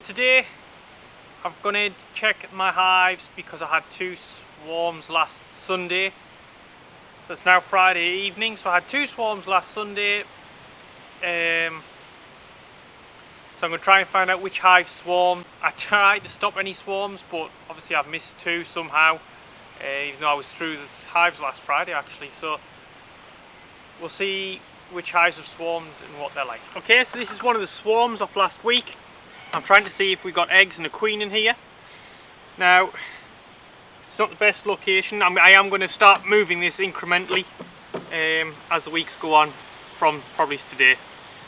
today I'm going to check my hives because I had 2 swarms last Sunday. So it's now Friday evening, so I had 2 swarms last Sunday. So I'm going to try and find out which hive swarmed. I tried to stop any swarms, but obviously I've missed 2 somehow, even though I was through the hives last Friday actually. So we'll see which hives have swarmed and what they're like. Okay, so this is one of the swarms of last week. I'm trying to see if we got eggs and a queen in here. Now, it's not the best location. I am going to start moving this incrementally as the weeks go on from probably today.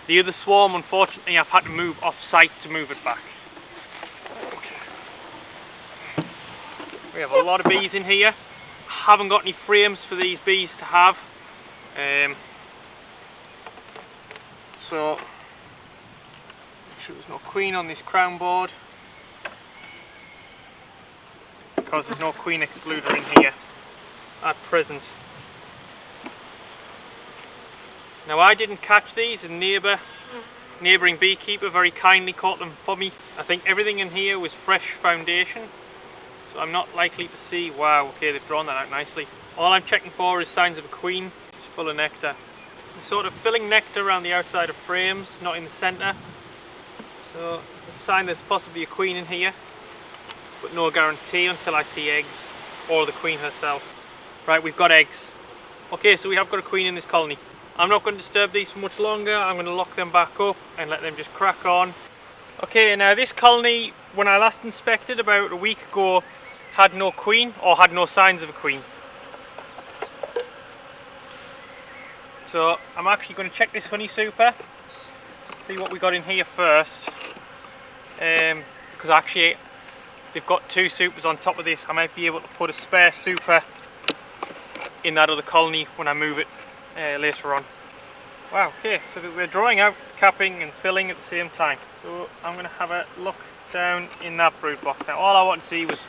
The other swarm, unfortunately, I've had to move off site to move it back. Okay. We have a lot of bees in here. I haven't got any frames for these bees to have. So make sure there's no queen on this crown board, because there's no queen excluder in here at present. Now, I didn't catch these, a neighbouring beekeeper very kindly caught them for me. I think everything in here was fresh foundation, so I'm not likely to see. Wow, okay, they've drawn that out nicely. All I'm checking for is signs of a queen. It's full of nectar. It's sort of filling nectar around the outside of frames, not in the centre. So it's a sign there's possibly a queen in here, but no guarantee until I see eggs or the queen herself. Right, we've got eggs. Okay, so we have got a queen in this colony. I'm not going to disturb these for much longer. I'm going to lock them back up and let them just crack on. Okay, now this colony, when I last inspected about a week ago, had no queen, or had no signs of a queen. So I'm actually going to check this honey super, see what we got in here first, because actually they've got 2 supers on top of this. I might be able to put a spare super in that other colony when I move it later on. Wow, okay, so we're drawing out, capping and filling at the same time. So I'm going to have a look down in that brood box. Now all I want to see was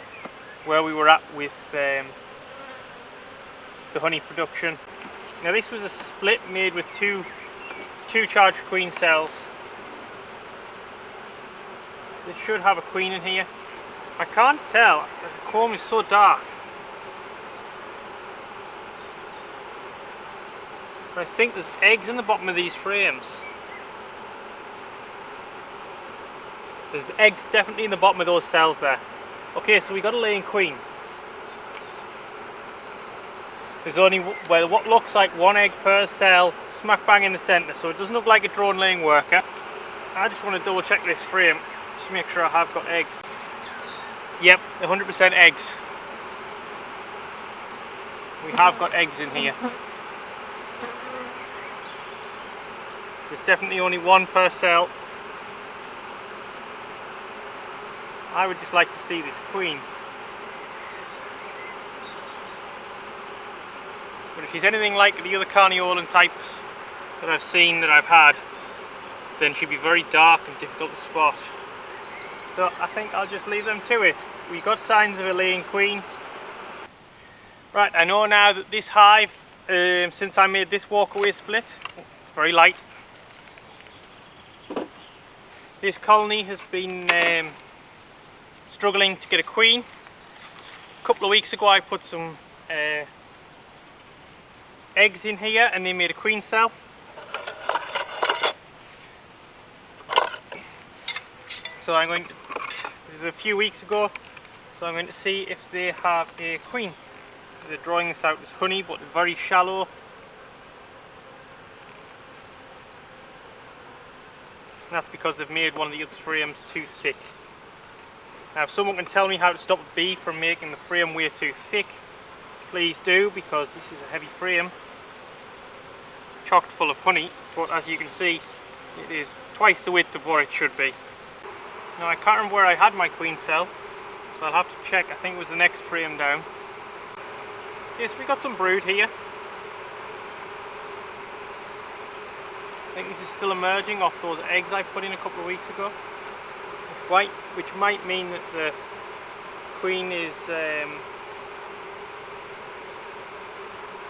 where we were at with the honey production. Now this was a split made with two charged queen cells. They should have a queen in here. I can't tell, the comb is so dark. But I think there's eggs in the bottom of these frames. There's eggs definitely in the bottom of those cells there. Okay, so we got a laying queen. There's only what looks like 1 egg per cell, smack bang in the centre, so it doesn't look like a drone laying worker. I just want to double check this frame, just to make sure I have got eggs. Yep, 100% eggs. We have got eggs in here. There's definitely only 1 per cell. I would just like to see this queen. But if she's anything like the other Carniolan types that I've seen, that I've had, then she'd be very dark and difficult to spot. So I think I'll just leave them to it. We got signs of a laying queen. Right, I know now that this hive, since I made this walkaway split, it's very light. This colony has been struggling to get a queen. A couple of weeks ago I put some eggs in here and they made a queen cell. So I'm going to, this is a few weeks ago, so I'm going to see if they have a queen. They're drawing this out as honey, but it's very shallow. And that's because they've made one of the other frames too thick. Now if someone can tell me how to stop a bee from making the frame way too thick, please do, because this is a heavy frame, chocked full of honey, but as you can see it is twice the width of what it should be. Now I can't remember where I had my queen cell, so I'll have to check. I think it was the next frame down. Yes, we got some brood here. I think this is still emerging off those eggs I put in a couple of weeks ago, which might mean that the queen is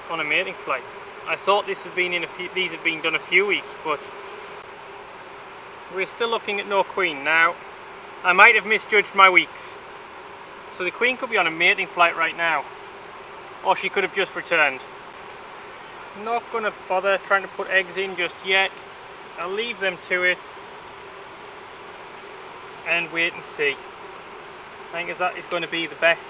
on a mating flight. I thought this had been these had been done a few weeks, but we're still looking at no queen. Now I might have misjudged my weeks. So the queen could be on a mating flight right now, or she could have just returned. I'm not going to bother trying to put eggs in just yet. I'll leave them to it and wait and see. I think that is going to be the best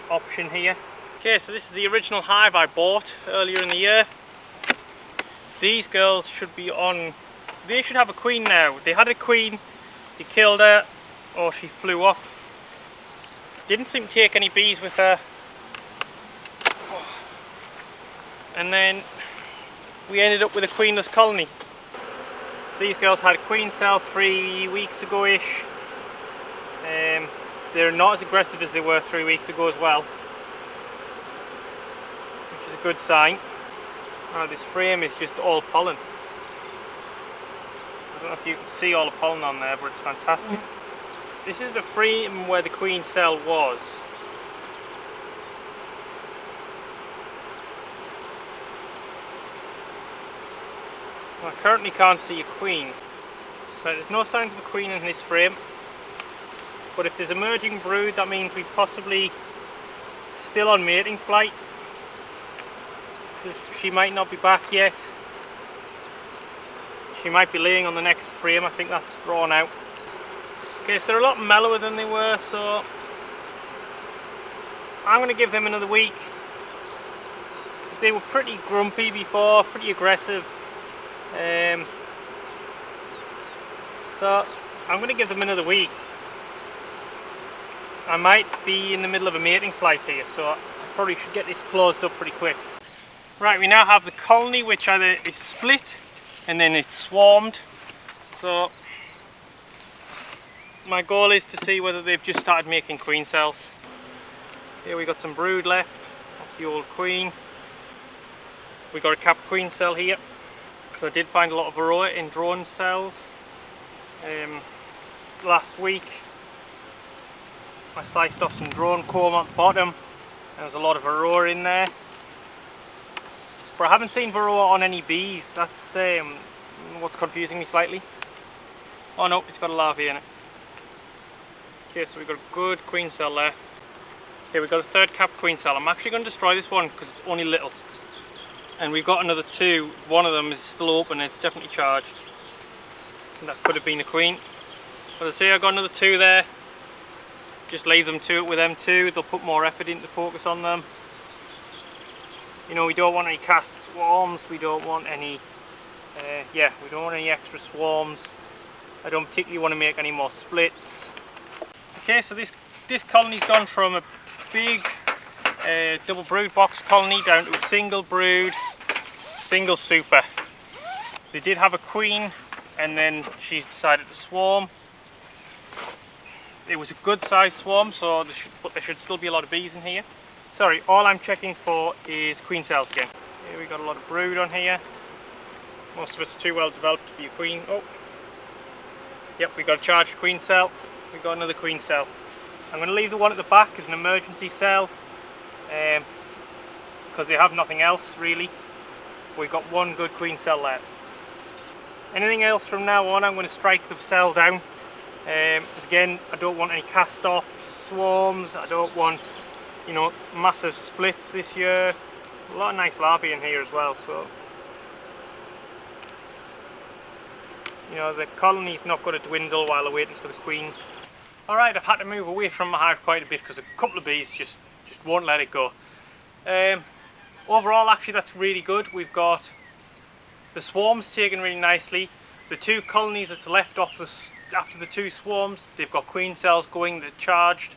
option here. Okay, so this is the original hive I bought earlier in the year. These girls should be on, they should have a queen now. They had a queen, they killed her, or she flew off. Didn't seem to take any bees with her. And then we ended up with a queenless colony. These girls had a queen cell 3 weeks ago-ish. They're not as aggressive as they were 3 weeks ago as well, which is a good sign. Now this frame is just all pollen. I don't know if you can see all the pollen on there, but it's fantastic. This is the frame where the queen cell was. I currently can't see a queen, but there's no signs of a queen in this frame. But if there's emerging brood, that means we possibly still on mating flight. She might not be back yet. She might be laying on the next frame. I think that's drawn out. Okay, so they're a lot mellower than they were, so I'm going to give them another week. They were pretty grumpy before, pretty aggressive. So I'm going to give them another week. I might be in the middle of a mating flight here, so I probably should get this closed up pretty quick. Right, we now have the colony, which either is split and then it's swarmed. So my goal is to see whether they've just started making queen cells. Here we got some brood left. That's the old queen. We got a capped queen cell here, because I did find a lot of varroa in drone cells last week. I sliced off some drone comb at the bottom. There was a lot of varroa in there, but I haven't seen varroa on any bees. That's what's confusing me slightly. Oh no, it's got a larvae in it. Okay, so we've got a good queen cell there. Okay, we've got a third capped queen cell. I'm actually going to destroy this one because it's only little. And we've got another two. One of them is still open, it's definitely charged. And that could have been a queen. But I say I got another two there. Just leave them to it with them two. They'll put more effort into focus on them. You know, we don't want any cast swarms. We don't want any, we don't want any extra swarms. I don't particularly want to make any more splits. Okay, so this colony's gone from a big double brood box colony down to a single brood, single super. They did have a queen and then she's decided to swarm. It was a good sized swarm, so there should still be a lot of bees in here. Sorry, all I'm checking for is queen cells again. Here we got a lot of brood on here. Most of it's too well developed to be a queen. Oh, yep, we got a charged queen cell. We got another queen cell. I'm going to leave the one at the back as an emergency cell, because they have nothing else really. We've got one good queen cell left. Anything else from now on, I'm going to strike the cell down. Because again, I don't want any cast off swarms. I don't want, you know, massive splits this year. A lot of nice larvae in here as well, so you know, the colony's not going to dwindle while they're waiting for the queen. Alright, I've had to move away from my hive quite a bit because a couple of bees just won't let it go. Overall, actually, that's really good. We've got the swarms taken really nicely. The two colonies that's left off after the two swarms, they've got queen cells going, they're charged.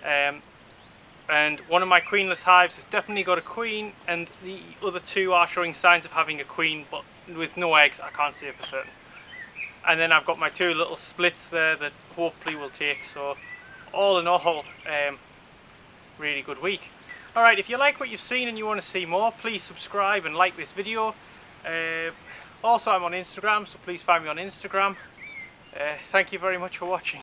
And one of my queenless hives has definitely got a queen, and the other two are showing signs of having a queen, but with no eggs. I can't say for certain. And then I've got my two little splits there that hopefully will take. So all in all, really good week. Alright, if you like what you've seen and you want to see more, please subscribe and like this video. Also, I'm on Instagram, so please find me on Instagram. Thank you very much for watching.